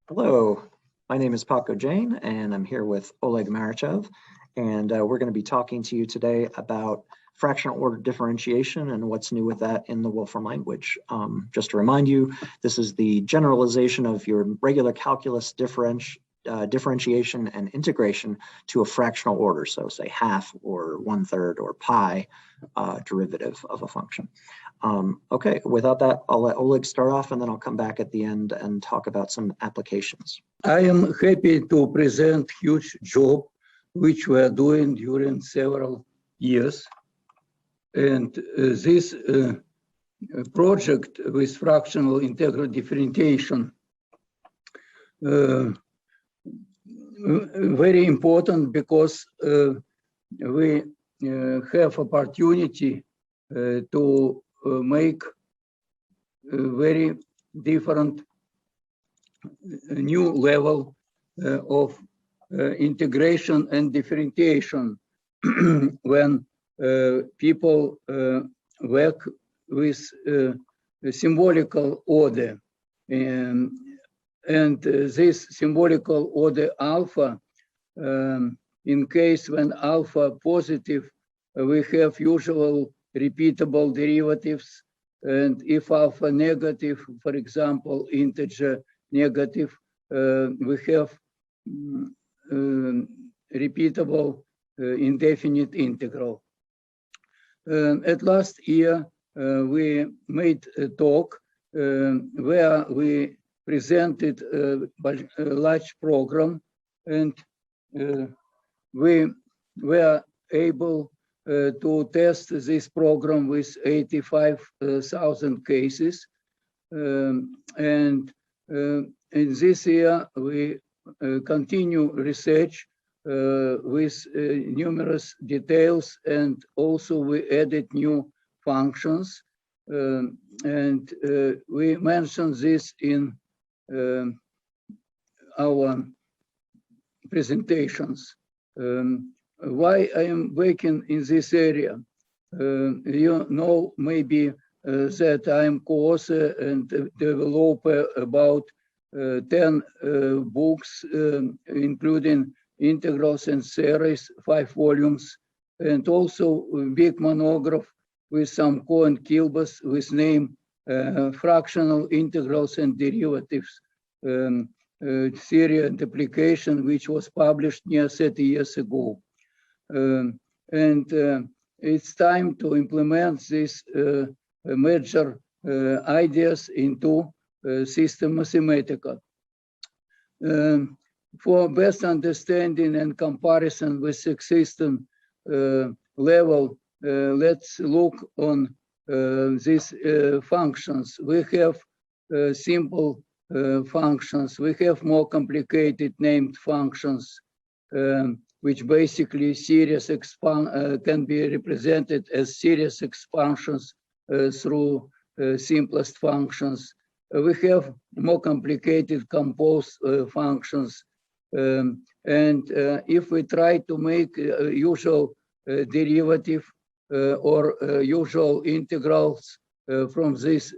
Hello, my name is Paco Jain, and I'm here with Oleg Marichev, and we're going to be talking to you today about fractional order differentiation and what's new with that in the Wolfram language. Just to remind you, this is the generalization of your regular calculus differentiation and integration to a fractional order, so say half or 1/3 or pi derivative of a function. Okay, without that, I'll let Oleg start off and then I'll come back at the end and talk about some applications. I am happy to present huge job which we are doing during several years. And this project with fractional integro-differentiation very important because we have opportunity to make very different new level of integration and differentiation when people work with symbolical order. And this symbolical order alpha, in case when alpha positive, we have usual repeatable derivatives. And if alpha negative, for example, integer negative, we have repeatable indefinite integral. At last year, we made a talk where we presented a large program, and we were able to test this program with 85,000 cases. And in this year, we continue research with numerous details, and also we added new functions. And we mentioned this in our presentations. Why I am working in this area? You know maybe that I am co-author and developer about 10 books, including integrals and series, 5 volumes, and also a big monograph with some Coe and Kilbas with name Fractional Integrals and Derivatives, Theory and Application, which was published near 30 years ago. And it's time to implement these major ideas into system Mathematica. For best understanding and comparison with existing level, let's look on these functions. We have simple functions. We have more complicated named functions, which basically series can be represented as series expansions through simplest functions. We have more complicated composed functions. And if we try to make usual derivative or usual integrals from this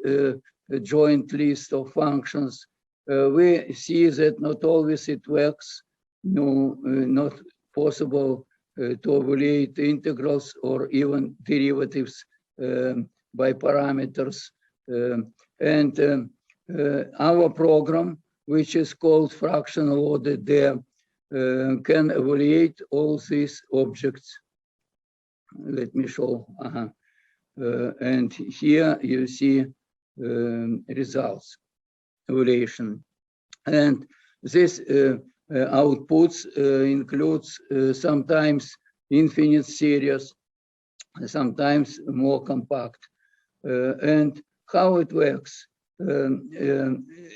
joint list of functions, we see that not always it works. No, not possible to evaluate integrals or even derivatives by parameters. And our program, which is called FractionalOrderD, can evaluate all these objects. Let me show. And here you see results, evaluation. And this outputs includes sometimes infinite series, sometimes more compact. And how it works?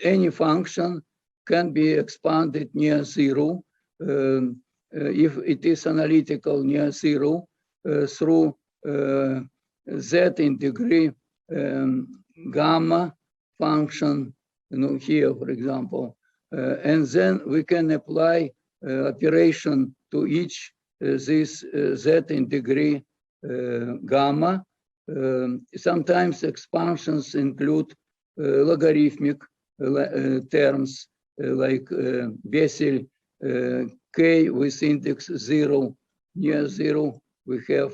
Any function can be expanded near zero if it is analytical near zero through z degree gamma function, here, for example. And then we can apply operation to each this z degree gamma. Sometimes expansions include logarithmic terms, like Bessel K with index 0, near 0, we have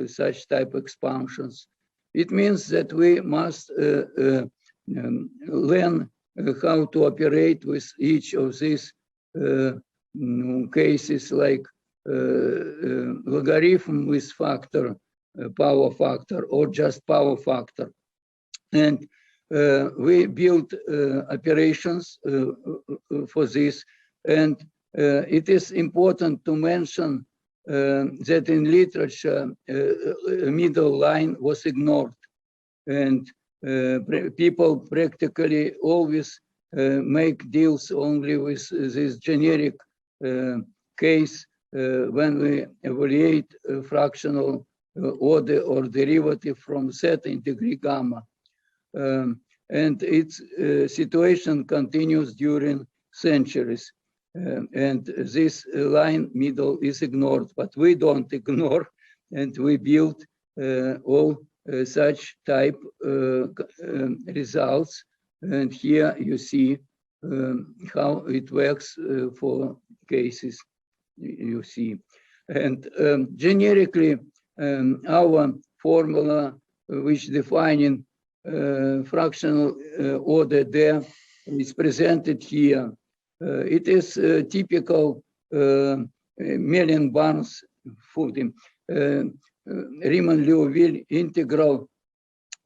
such type expansions. It means that we must learn how to operate with each of these cases, like logarithm with factor, power factor, or just power factor. And we build operations for this. And it is important to mention that in literature, a middle line was ignored. And people practically always make deals only with this generic case when we evaluate fractional order or derivative from theta in degree gamma. And its situation continues during centuries. And this line middle is ignored, but we don't ignore, and we build all such type results. And here you see how it works for cases you see. And generically, our formula, which defining fractional order there, is presented here. It is typical Mellin-Barnes footing, Riemann-Liouville integral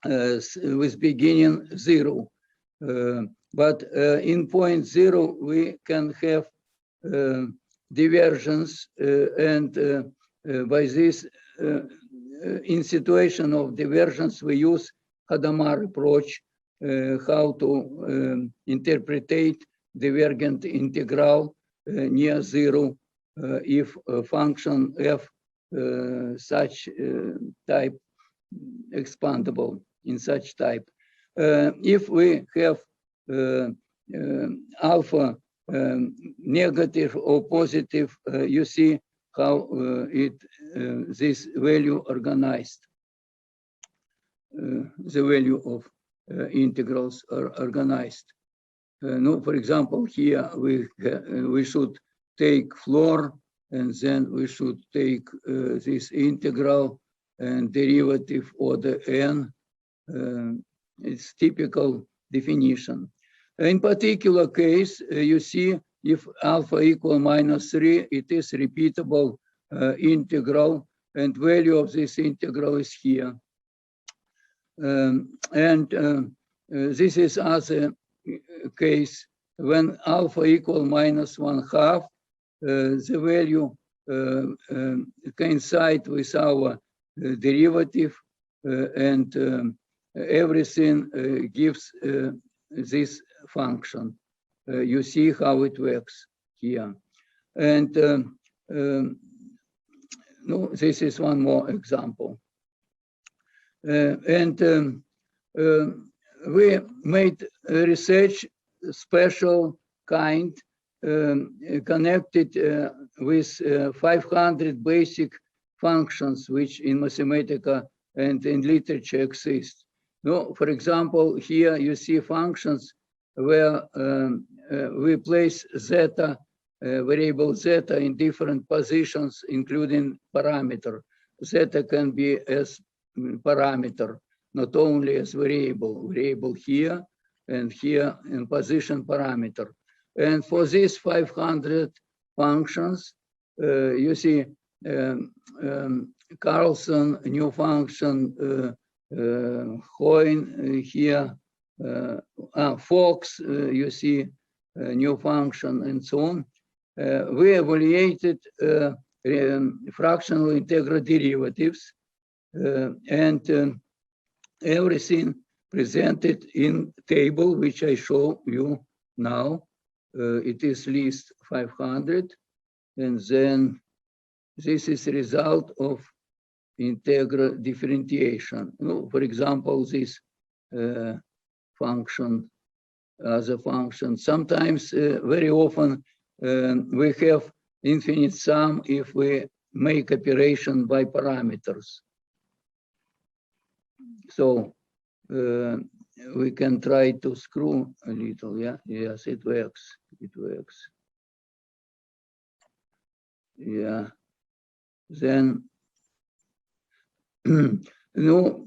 with beginning 0. But in point 0, we can have divergence, and by this, in situation of divergence, we use Hadamard approach, how to interpret divergent integral near 0 if a function f such type expandable in such type. If we have alpha negative or positive, you see how this value organized. The value of integrals are organized. No, for example, here we should take floor, and then we should take this integral and derivative order n. It's typical definition. In particular case, you see if alpha equal -3, it is repeatable integral, and value of this integral is here. This is other case when alpha equal -1/2, the value coincide with our derivative, and everything gives this function. You see how it works here. And no, this is one more example. We made research special kind connected with 500 basic functions which in Mathematica and in literature exist. No, for example, here you see functions where we place zeta, variable zeta in different positions, including parameter. Zeta can be as parameter, not only as variable here and here in position parameter. And for these 500 functions, you see Carlson, new function, Heun here, FoxH, you see new function, and so on. We evaluated fractional integral derivatives, and everything presented in table, which I show you now. It is list 500, and then this is the result of integro-differentiation. For example, this function, other function. Sometimes, very often, we have infinite sum if we make operation by parameters. So we can try to screw a little, yeah? Yes, it works. it works. Yeah. Then, no.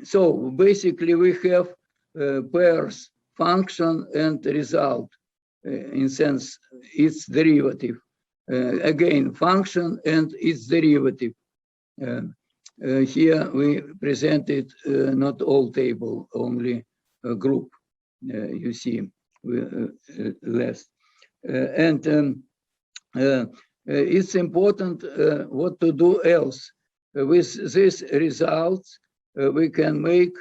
So basically, we have pairs, function and result. In sense, its derivative. Again, function and its derivative. Here we presented not all table, only a group. You see, less. It's important what to do else. With these results, we can make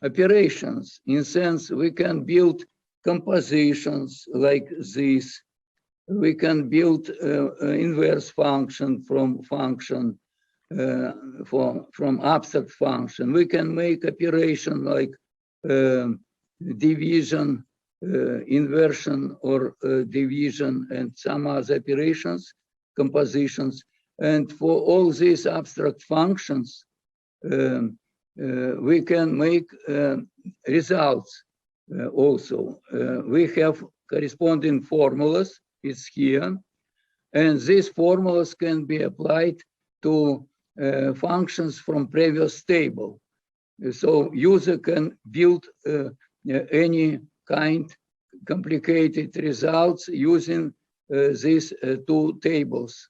operations. In sense, we can build compositions like this. We can build inverse function from function, from abstract function. We can make operation like division, inversion or division, and some other operations, compositions. And for all these abstract functions, we can make results also. We have corresponding formulas, it's here. And these formulas can be applied to functions from previous table. So user can build any kind complicated results using these two tables.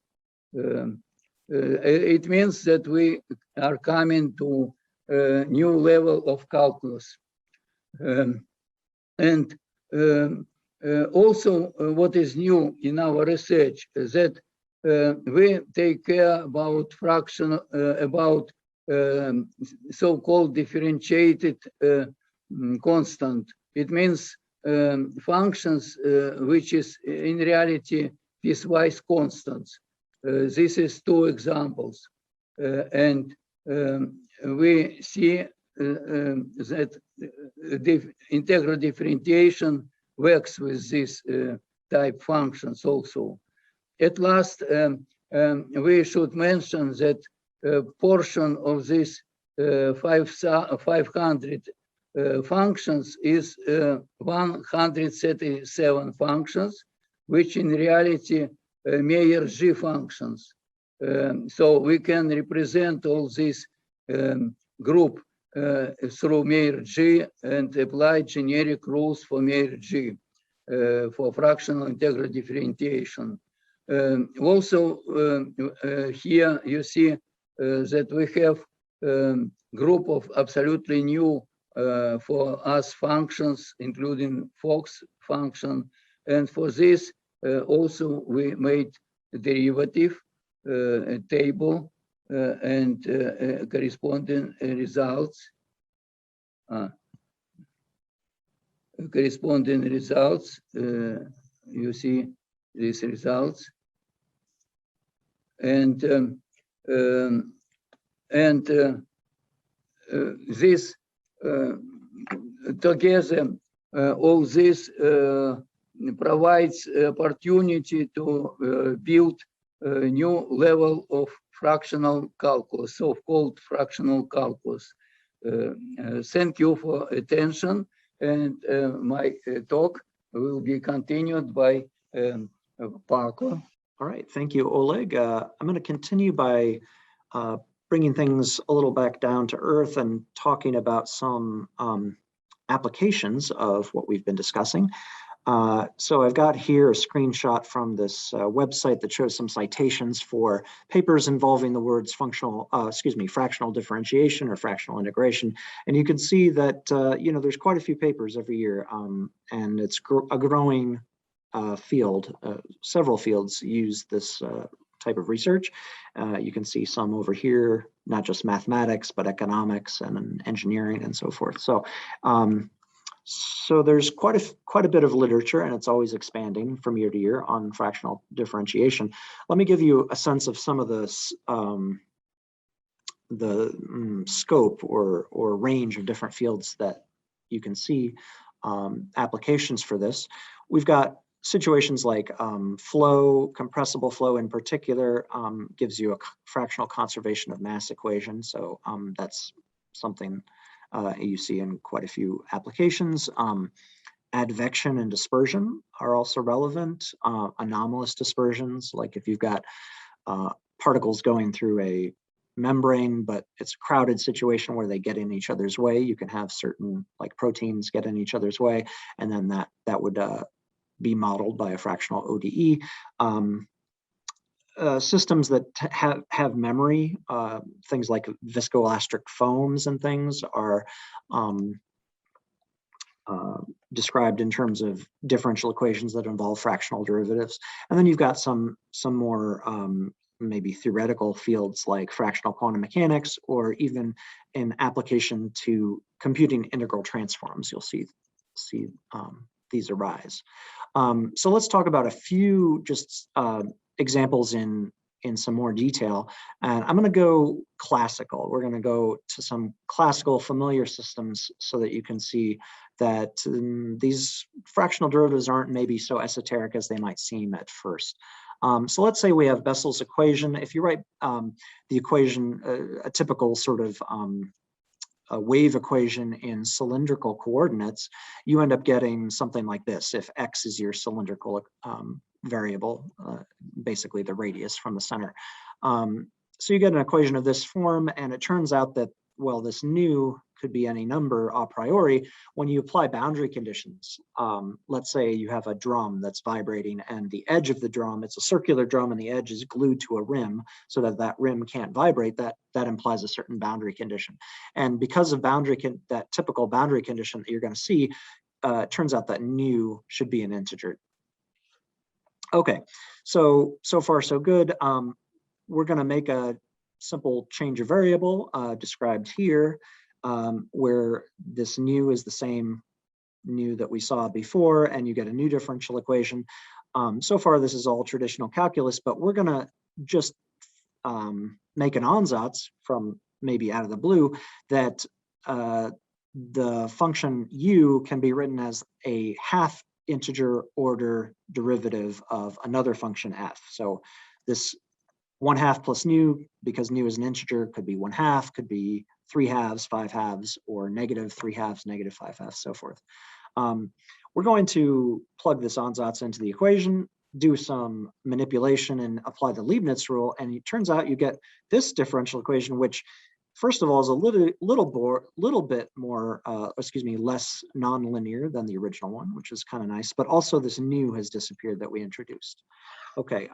It means that we are coming to a new level of calculus. Also, what is new in our research is that we take care about fraction, about so-called differentiated constant. It means functions which is in reality piecewise constants. This is two examples, and we see that integro-differentiation works with these type functions also. At last, we should mention that a portion of this 500 functions is 137 functions, which in reality MeijerG functions. So we can represent all this group through MeijerG and apply generic rules for MeijerG for fractional integral differentiation. Also, here you see that we have group of absolutely new for us functions, including FoxH function. And for this, also we made a derivative a table and corresponding results. Corresponding results, you see these results. And this together, all this provides opportunity to build a new level of fractional calculus, so-called fractional calculus. Thank you for attention, and my talk will be continued by Paco. All right, thank you, Oleg. I'm going to continue by bringing things a little back down to earth and talking about some applications of what we've been discussing. So I've got here a screenshot from this website that shows some citations for papers involving the words fractional differentiation or fractional integration. And you can see that, there's quite a few papers every year, and it's a growing field. Several fields use this type of research. You can see some over here, not just mathematics, but economics and engineering and so forth. So there's quite a bit of literature, and it's always expanding from year to year on fractional differentiation. Let me give you a sense of some of the scope or range of different fields that you can see applications for this. We've got situations like flow, compressible flow in particular, gives you a fractional conservation of mass equation. So that's something you see in quite a few applications. Advection and dispersion are also relevant. Anomalous dispersions, like if you've got particles going through a membrane, but it's a crowded situation where they get in each other's way. You can have certain like proteins get in each other's way, and then that would be modeled by a fractional ODE. Systems that have memory, things like viscoelastic foams and things are described in terms of differential equations that involve fractional derivatives. And then you've got some more maybe theoretical fields like fractional quantum mechanics, or even in application to computing integral transforms, you'll see these arise. So let's talk about a few just examples in some more detail. And I'm going to go classical. We're going to go to some classical familiar systems so that you can see that these fractional derivatives aren't maybe so esoteric as they might seem at first. So let's say we have Bessel's equation. If you write the equation, a typical sort of a wave equation in cylindrical coordinates, you end up getting something like this. If x is your cylindrical variable, basically the radius from the center. So you get an equation of this form, and it turns out that, well, this nu could be any number a priori. When you apply boundary conditions, let's say you have a drum that's vibrating, and the edge of the drum, it's a circular drum, and the edge is glued to a rim so that that rim can't vibrate. That implies a certain boundary condition. And because of that typical boundary condition that you're going to see, it turns out that nu should be an integer. Okay, so far so good. We're going to make a simple change of variable described here, where this nu is the same nu that we saw before, and you get a new differential equation. So far, this is all traditional calculus, but we're going to just make an ansatz from maybe out of the blue that the function u can be written as a half integer order derivative of another function f. So this 1/2 plus nu, because nu is an integer, could be 1/2, could be 3/2, 5/2, or -3/2, -5/2, so forth. We're going to plug this ansatz into the equation, do some manipulation, and apply the Leibniz rule, and it turns out you get this differential equation, which first of all is a little bit more, less nonlinear than the original one, which is kind of nice, but also this nu has disappeared that we introduced. Okay.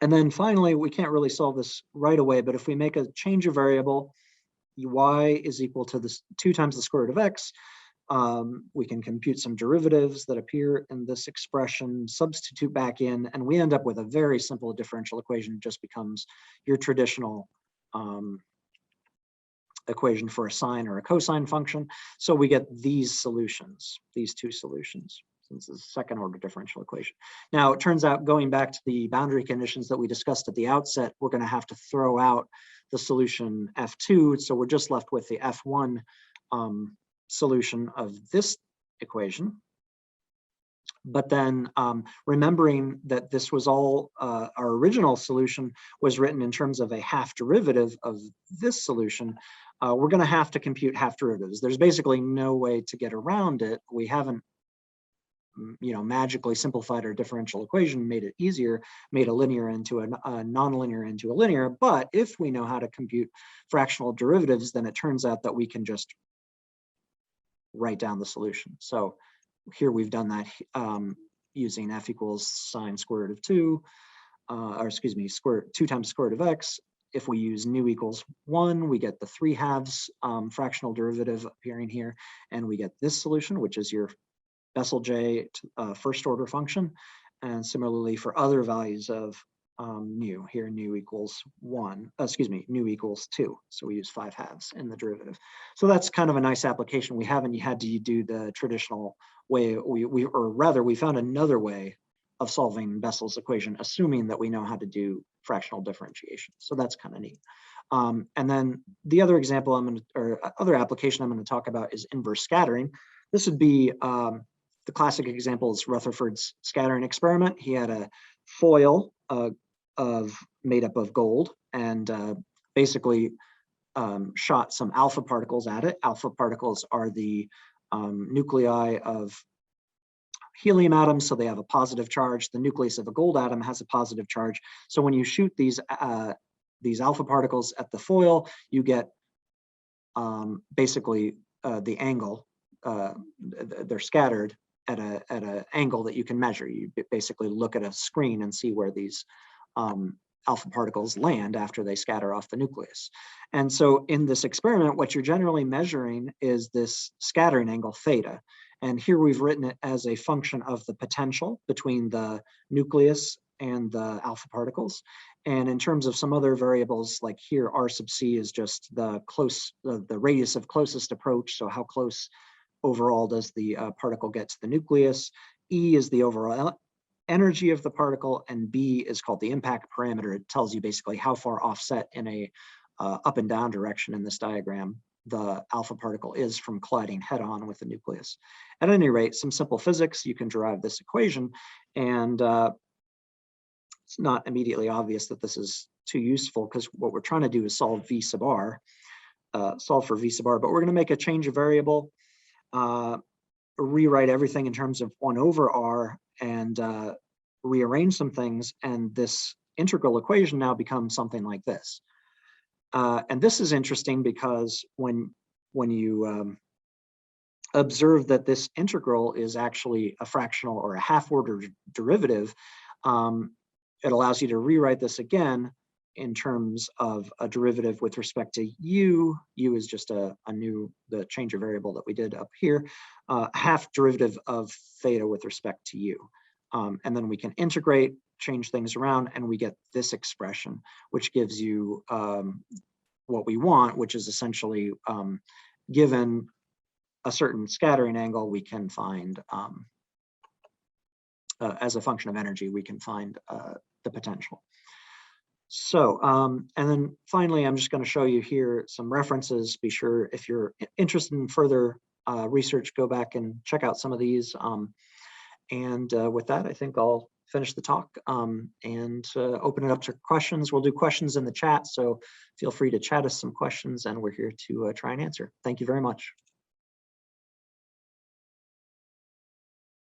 And then finally, we can't really solve this right away, but if we make a change of variable, y is equal to this 2 times the square root of x, we can compute some derivatives that appear in this expression, substitute back in, and we end up with a very simple differential equation. It just becomes your traditional equation for a sine or a cosine function. So we get these solutions, these two solutions. This is a second order differential equation. Now, it turns out, going back to the boundary conditions that we discussed at the outset, we're going to have to throw out the solution F2. So we're just left with the F1 solution of this equation. But then remembering that this was all, our original solution was written in terms of a half derivative of this solution, we're going to have to compute half derivatives. There's basically no way to get around it. We haven't magically simplified our differential equation, made it easier, made a linear into a nonlinear into a linear. But if we know how to compute fractional derivatives, then it turns out that we can just write down the solution. So here we've done that using f equals sine square root of 2, or excuse me, 2 times square root of x. If we use nu equals 1, we get the 3/2 fractional derivative appearing here, and we get this solution, which is your BesselJ first order function. And similarly for other values of nu, here nu equals 1, nu equals 2. So we use 5/2 in the derivative. So that's kind of a nice application. We haven't had to do the traditional way, we found another way of solving Bessel's equation, assuming that we know how to do fractional differentiation. So that's kind of neat. And then the other example other application I'm going to talk about is inverse scattering. This would be the classic example is Rutherford's scattering experiment. He had a foil made up of gold, and basically shot some alpha particles at it. Alpha particles are the nuclei of helium atoms, so they have a positive charge. The nucleus of a gold atom has a positive charge. So when you shoot these alpha particles at the foil, you get basically the angle. They're scattered at an angle that you can measure. You basically look at a screen and see where these alpha particles land after they scatter off the nucleus. And so in this experiment, what you're generally measuring is this scattering angle theta. And here we've written it as a function of the potential between the nucleus and the alpha particles. And in terms of some other variables, like here, r sub c is just the radius of closest approach. So how close overall does the particle get to the nucleus? E is the overall energy of the particle, and B is called the impact parameter. It tells you basically how far offset in a up and down direction in this diagram the alpha particle is from colliding head on with the nucleus. At any rate, some simple physics, you can derive this equation, and it's not immediately obvious that this is too useful because what we're trying to do is solve V sub r, solve for V sub r, but we're going to make a change of variable, rewrite everything in terms of 1 over r, and rearrange some things, and this integral equation now becomes something like this. And this is interesting because when you observe that this integral is actually a fractional or a half-order derivative, it allows you to rewrite this again in terms of a derivative with respect to u. U is just the change of variable that we did up here, half derivative of theta with respect to u. And then we can integrate, change things around, and we get this expression, which gives you what we want, which is essentially given a certain scattering angle, we can find, as a function of energy, we can find the potential. So, and then finally, I'm just going to show you here some references. Be sure if you're interested in further research, go back and check out some of these. And with that, I think I'll finish the talk and open it up to questions. We'll do questions in the chat, so feel free to chat us some questions, and we're here to try and answer. Thank you very much.